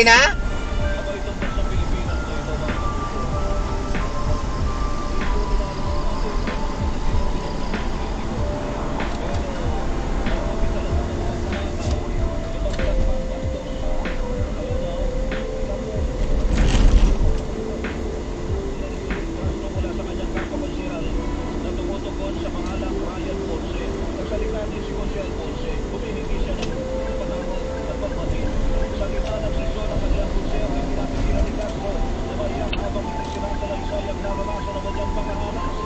20 na? Ako itong sa Pilipinas na ito mga mula sa kanyang kapapansiran na tumutugon sa pangalang Ryan Ponce. Nagsalita din si Jose Alfonse. Humihingi siya ng patawag at pagpatid. Sa gitna ng sesyon ng kanyang konsero ay pinapigilan ni Castro na maiyak habang itinsinasalaysay ang naranasan ng kanyang pangaranas.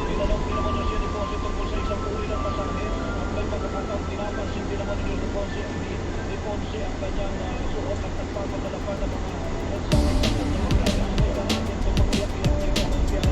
Tinanong din naman niya siya ni Ponce tungkol sa isang uri ng masahe at may pagkakataong pinapansin din naman ni Ponce ang kanyang suot at nagpapadala pa ng mga mensahe sa kanya. Kaya may natin itong pag-iyak-iyak na ito ng piyana.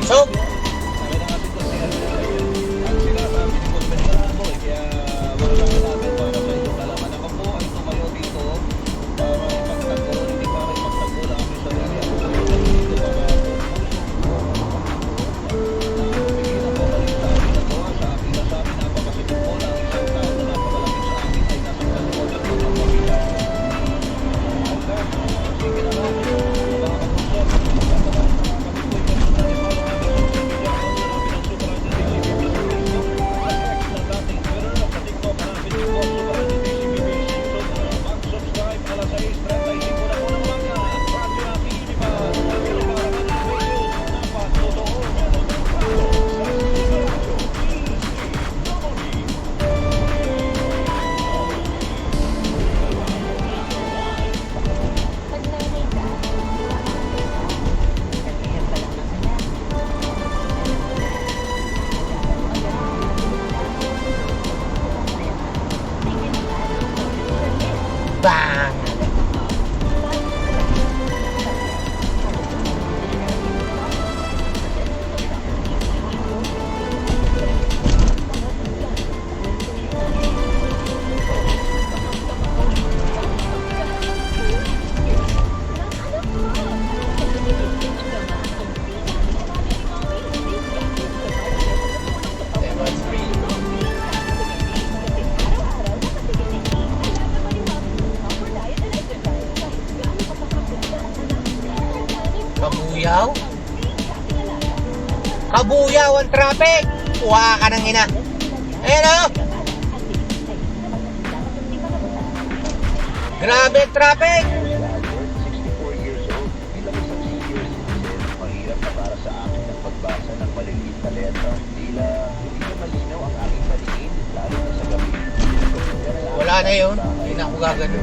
So, bang! Kabuyaw? Kabuyaw ang traffic! Uwa ka ng ina. Ayan o! Grabe ang traffic! 64 years old, bilang isang senior citizen, mahirap na para sa akin ang pagbasa ng maliliit na letra. Hindi na malinaw ang aking paningin, lalo na sa gabi. Wala na yun. Hindi na ako gagano.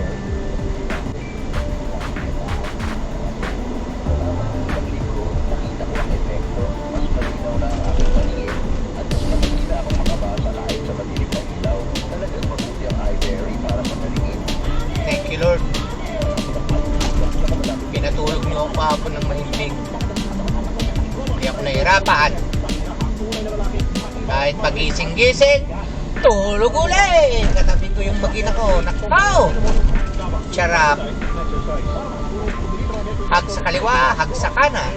Lord. Pinatulog niyo ako kahapon ng mahimbing. Hindi ako nahirapan. Kahit pagising-gising, tulog ulit. Katabi ko yung magina ko. Nakaw! Charap. Hag sa kaliwa, hag sa kanan.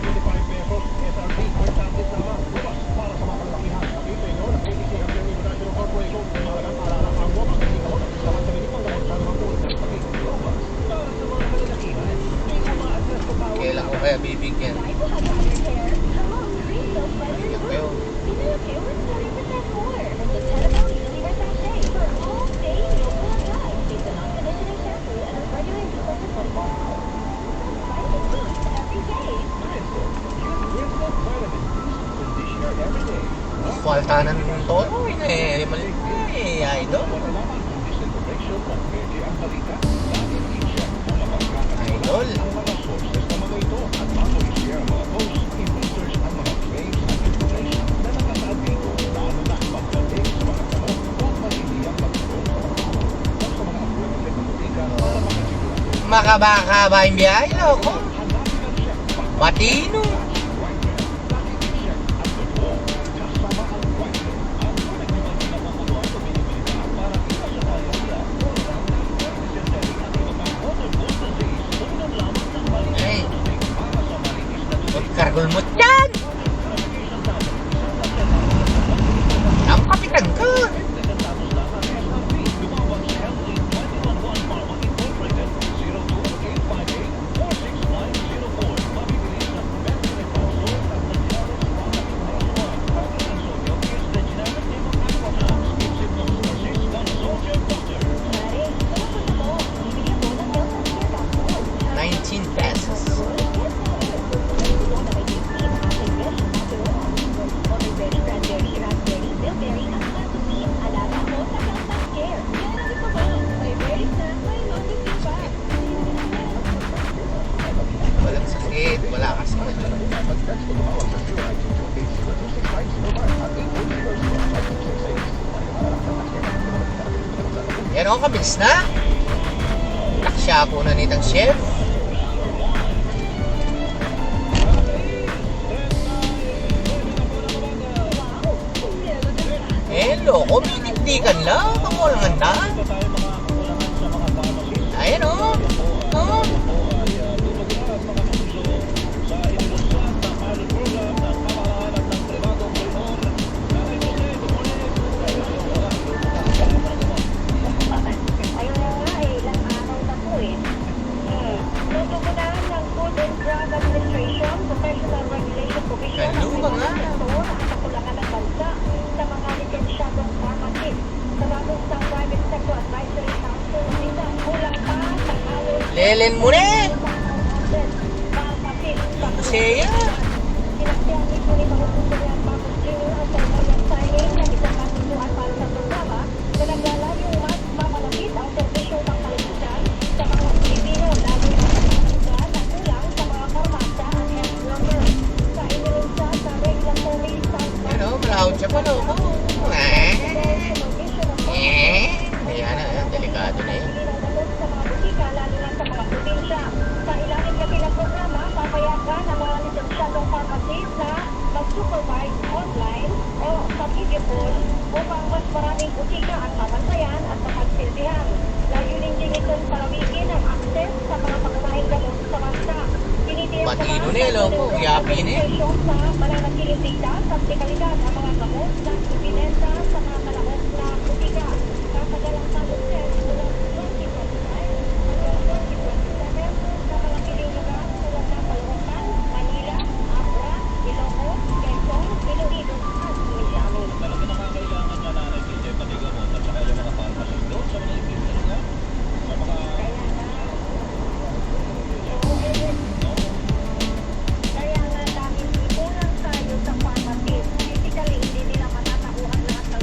Kailan ko kaya bibigyan? Bibigyan kayo. Faltanan ng tono eh. Mali idol. Idol. Makabaka yung biyahe, loko. Matino. Ay, magkargol mo dyan. Ang kapitan ko. Walang sakit, wala kasi yan o, kabilis na. Laksya po na nitang chef. Hello, kumitigdigan lang. Pamulangan na. Ayan o. Oh. Kaluba nga. Lelen mo rin. Siya. Malahot siya pala ako. Ayan na, delikado na yun. Sa ilalim kasi ng programa, papayagan ang mga lisensyadong pharmacist na mag-supervise online o sa video call upang mas maraming butika ang mapantayan at mapagsilbihan. Layunin din itong palawigin ang access sa mga pagmamahing gamot sa bansa. Matino nilo po, yapi ni. Sa mananatiling ligtas at dekalidad ang mga gamot na ibinenta sa mga malakot na butika. Kasagalang talusin mula 2025 hanggang 2027 sa mga piling lugar tulad ng Caloocan, Manila, Abra, Ilocos, Quezon, Iloilo at Misamis. Talaga nakakailangan niya na nakikita pati gamot at saka yung mga pharmacist doon sa mga ikip na lugar. Sa mga... Kaya nga dahil kulang tayo sa pharmacist, physically hindi nila matatakuhan lahat ng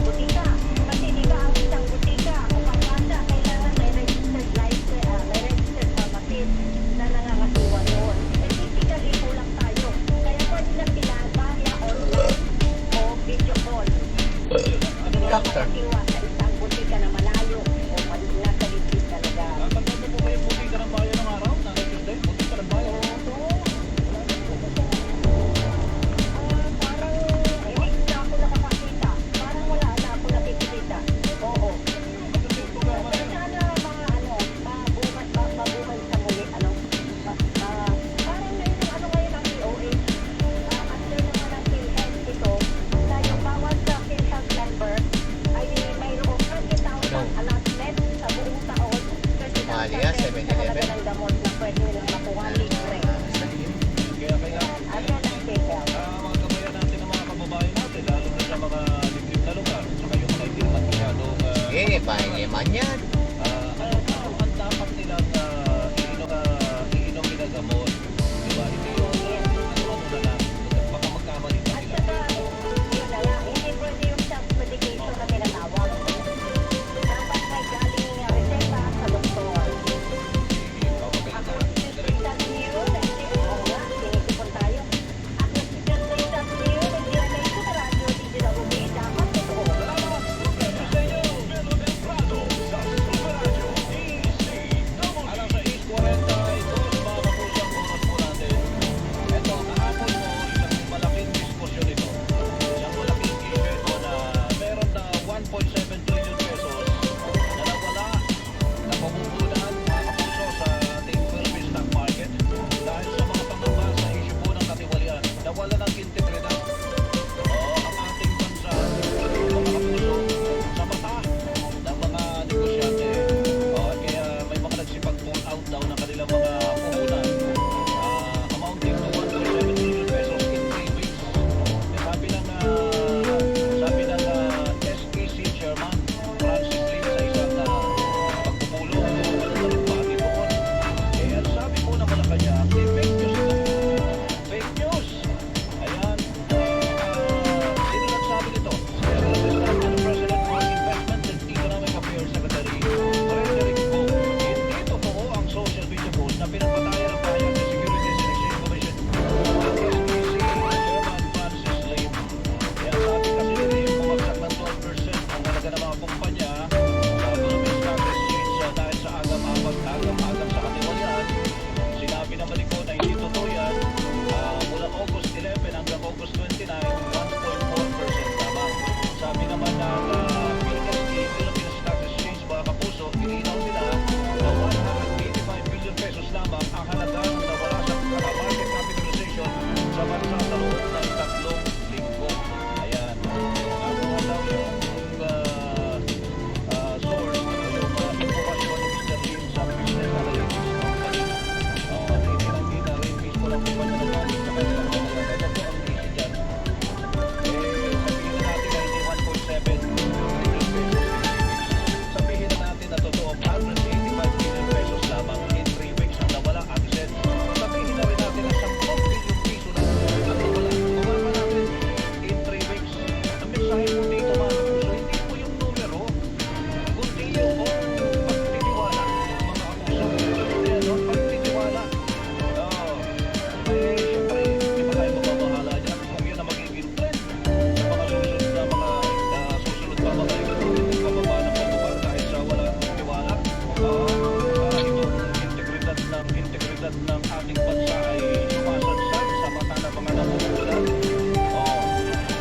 kalat ng ating bansa ay sumasadsad sa mata ng mga namumuhunan.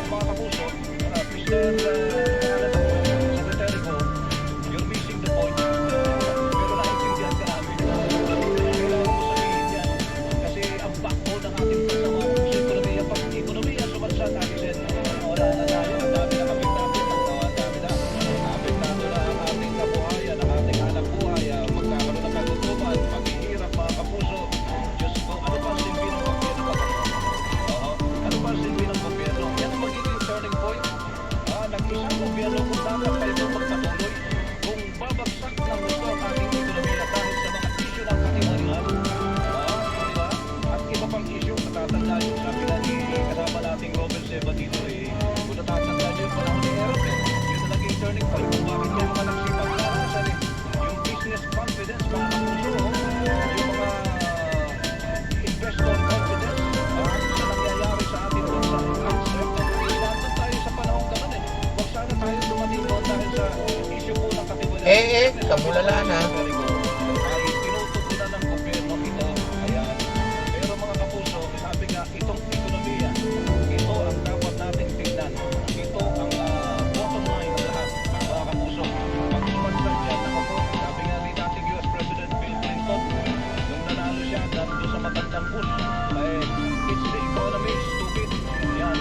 Mga kapuso, Mr. Secretary ko, you're missing the point. Pero naiintindihan ka namin. Kailangan mo sabihin yan. Kasi ang backbone ng ating bansa mo, sa ekonomiya, pag ekonomiya sumadsad natin, wala na tayo. Ang dami na apektado. Ang dami na. Apektado na ang ating kabuhayan, ang ating anak buhay, magkakaroon ng kagutuman, paghihirap mga kapuso. Diyos ko, ano pa ang silbi ng gobyerno? Ano pa ang silbi ng gobyerno? Yan ang magiging turning point. Nag-isang gobyerno kung dapat pa ito magpatuloy, kung babagsak ng gusto ang ating ekonomiya dahil sa mga isyu ng katiwalian. Diba? At iba pang isyu, natatanda yun. Sabi nga ni kasama nating Robert Seba dito kung natatanda nyo yung panahon ni Erap yun na naging turning point kung bakit yung mga nagsipag narasan yung business confidence, mga kapuso, yung mga investor confidence, sa nangyayari sa ating bansa. Nandun tayo sa panahon ganun Huwag sana tayo dumating doon dahil sa issue po ng katiwalian. kamulala na. Ay tinutugunan ng gobyerno ito. Ayan. Pero mga kapuso, sabi nga, itong ekonomiya, ito ang dapat nating tingnan. Ito ang bottom line ng lahat. Mga kapuso, pag sumadsad dyan, ako po, sabi nga ni dating US President Bill Clinton, nung nanalo siya, nandun sa matandang Bush, it's the economy, stupid. Yan.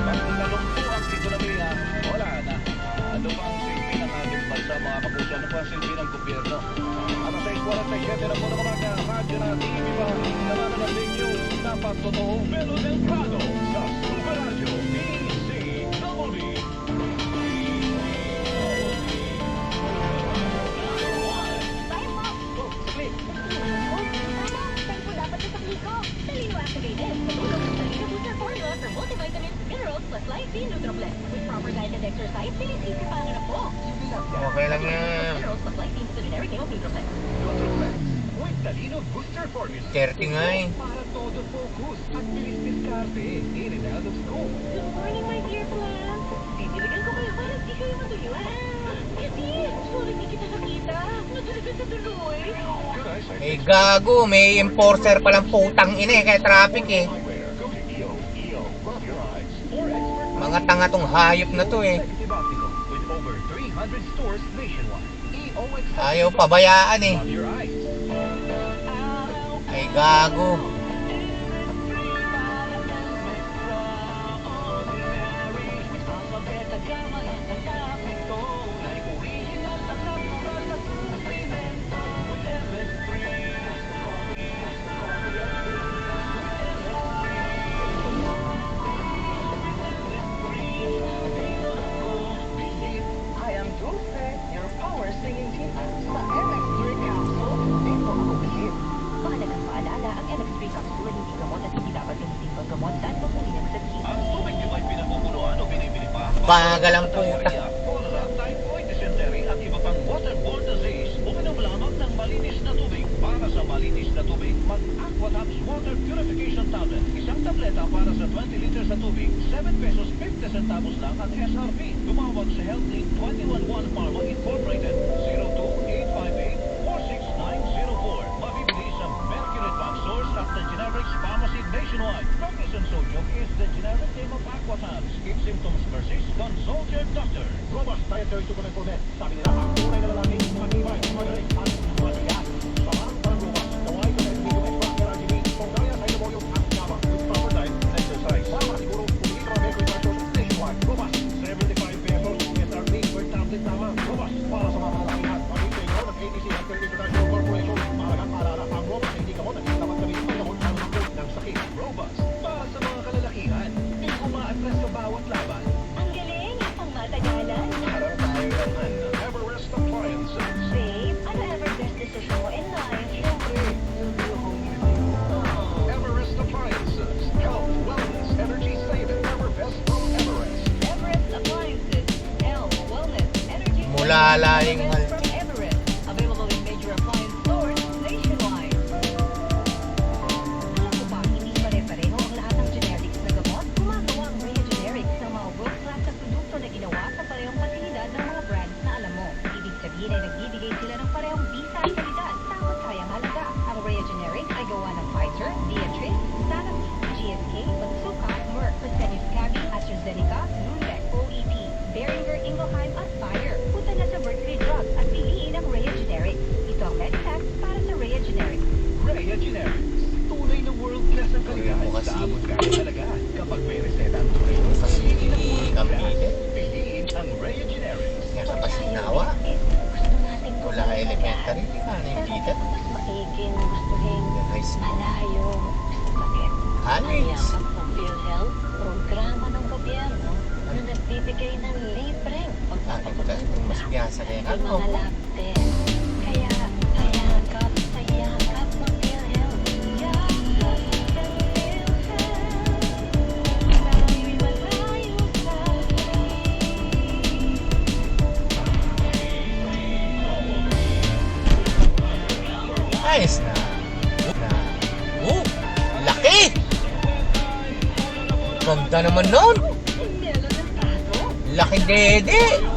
Pag nalungko ang ekonomiya, wala na. Ano ba ang silbi ng ating bansa, mga kapuso? Ano ba ang silbi ng gobyerno? Ano sa 647 na po ng mga radyo na TV ba? Naman na fake news, dapat totoo. Melo del Prado sa Super Radio DCWB. Bye, Mom! Saglit. Saan po dapat sasakli ko? Talino activated. Tulong ng Talino Booster Formula for multivitamins, minerals, plus lysine Nutriplex. With proper diet and exercise, sinisisipanan na po. Okay lang yan. Minerals plus lysine sa generic name of Nutriplex. Nutriplex. With Talino Booster Formula. 30 nga eh. Para todo focus at bilis diskarte. In and out of school. Good morning, my dear plants. Titiligan ko kayo para hindi kayo matuluan. Kasi, sorry di kita nakita. Nadalagan sa tuloy. Good eyesight. Gago, may enforcer palang putang ina kaya traffic Eyewear. Go to EO. EO. Love your eyes. For expert Mga tanga tong hayop na to executive optical with over 300 stores nationwide. EO Executive Ayaw pabayaan Love your eyes. Ay gago. I am Dulce, your power singing team. Sa MX3 capsule, di po ako bilhin. Mahalagang paalala, ang MX3 capsule ay hindi gamot at hindi dapat gamitin paggamot dahil mapulinang sa disease. Ang tubig niyo ba'y pinagpupunuan o binibili pa? Bagalang puta. Diarrhea, cholera, typhoid, dysentery at iba pang waterborne disease. Uminom lamang ng malinis na tubig. Para sa malinis na tubig, mag-Aquatabs Water Purification Tablet. Isang tableta para sa 20 liters na tubig. 7 pesos 50 centavos lang ang SRP. Tumawag sa HealthLink 211 Pharma Incorporated 02858-46904. Mabibili sa Mercury Drug Source at the Generics Pharmacy nationwide. Focus and Sodium is the generic name of Aquatabs. If symptoms persist, consult your doctor. Robust dietary supplement for men. Sabi nila, ang tunay na lalaki, matibay, magaling, at matigas. Sa parang robust, gaway ko na medium extra RGB, kung kaya sa ilumolium at yabang with proper diet and exercise. Para masiguro, pumili ka ng Mercury Drug Source nationwide. Robust, 75 pesos, SRP per tablet lamang. Robust, para sa mga lalakihan. Pag-ibig ko ng ATC Healthcare International Corporation. Mahalagang paalala, ang Robust ay hindi gamot at hindi dapat gamitin paggamot ng mga ng sakit. Robust, para sa mga kalalakihan. Hindi umaatras sa bawat laban. Ang galing! Ang matagalan! Harap tayo naman. Everest Appliances. Babe, ano ever best decision mo in life? Siyempre, Everest Appliances. Health, wellness, energy saving. Everbest from Everest. Everest Appliances. Health, wellness, energy Mula laing savings from Everest. Available in major appliance stores nationwide. Alam mo ba, hindi pare-pareho ang lahat ng generics na gamot? Gumagawa ang Rhea Generics ng mga world-class na produkto na ginawa sa parehong pasilidad ng mga brands na alam mo. Ibig sabihin ay nagbibigay sila ng parehong bisa at kalidad, tapos sayang halaga. Ang Rhea Generics ay gawa ng Rhea Generics. Tunay na world-class ang kalidad Mo kasi. sa abot kaya talaga. Kapag may reseta ang tunay na Kasi brand, kambide. piliin ang Rhea Generics. Nga kapag nawa. Gusto natin Wala ka elementary. Di ka na yung dito. mas maiging gustuhin High school. malayo sa sakit. College. Ang ng PhilHealth, programa ng gobyerno na nagbibigay ng libreng pagpapagutan Mas biyasa kaya sa ano. mga lab test. Kaya sayakap ng PhilHealth. Yakap ng PhilHealth. Dahil malayo sa Ayos na. Laki! Ganda naman nun! Melo ng tato. Laki dede!